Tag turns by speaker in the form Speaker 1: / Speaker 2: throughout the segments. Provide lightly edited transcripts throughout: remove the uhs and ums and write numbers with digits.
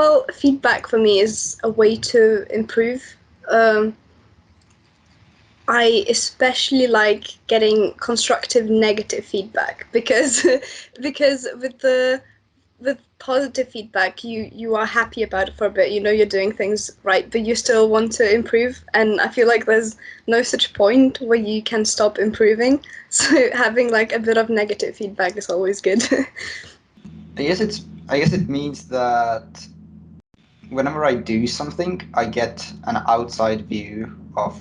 Speaker 1: Well, feedback for me is a way to improve. I especially like getting constructive negative feedback because because with positive feedback you are happy about it for a bit, you know you're doing things right, but you still want to improve, and I feel like there's no such point where you can stop improving. So having like a bit of negative feedback is always good.
Speaker 2: I guess it means that whenever I do something, I get an outside view of,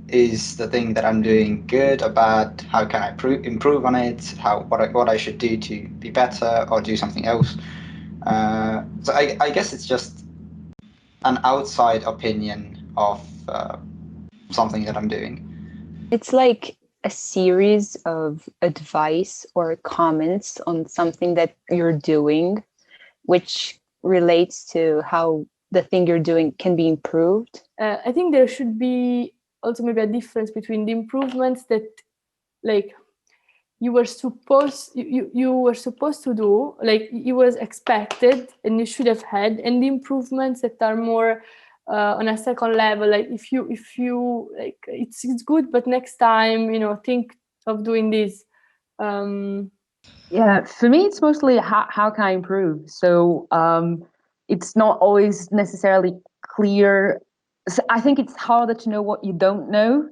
Speaker 2: is the thing that I'm doing good or bad? How can I improve on it? What I should do to be better or do something else? So I guess it's just an outside opinion of something that I'm doing.
Speaker 3: It's like a series of advice or comments on something that you're doing, which relates to how the thing you're doing can be improved.
Speaker 4: I think there should be also maybe a difference between the improvements that, like, you were supposed to do, like it was expected and you should have had, and the improvements that are more on a second level, like if you like it's good, but next time, think of doing this.
Speaker 5: Yeah, for me it's mostly how can I improve. So it's not always necessarily clear. So I think it's harder to know what you don't know.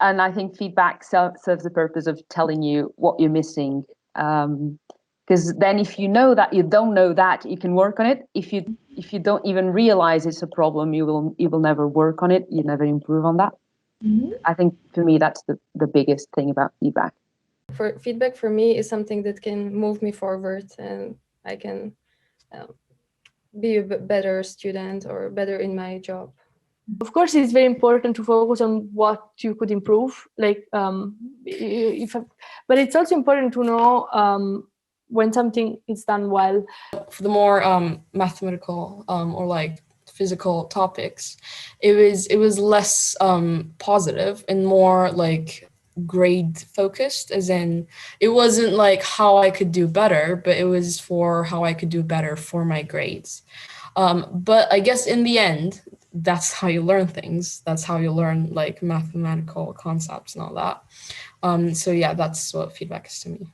Speaker 5: And I think feedback serves the purpose of telling you what you're missing. Because then if you know that you don't know that, you can work on it. If you don't even realize it's a problem, you will never work on it. You never improve on that. I think for me that's the biggest thing about feedback.
Speaker 6: Feedback for me is something that can move me forward, and I can be a better student or better in my job.
Speaker 4: Of course, it's very important to focus on what you could improve. But it's also important to know when something is done well.
Speaker 7: For the more mathematical or like physical topics, it was less positive and more like grade focused, as in it wasn't like how I could do better, but it was for how I could do better for my grades. But I guess in the end, that's how you learn things. That's how you learn like mathematical concepts and all that. So yeah, that's what feedback is to me.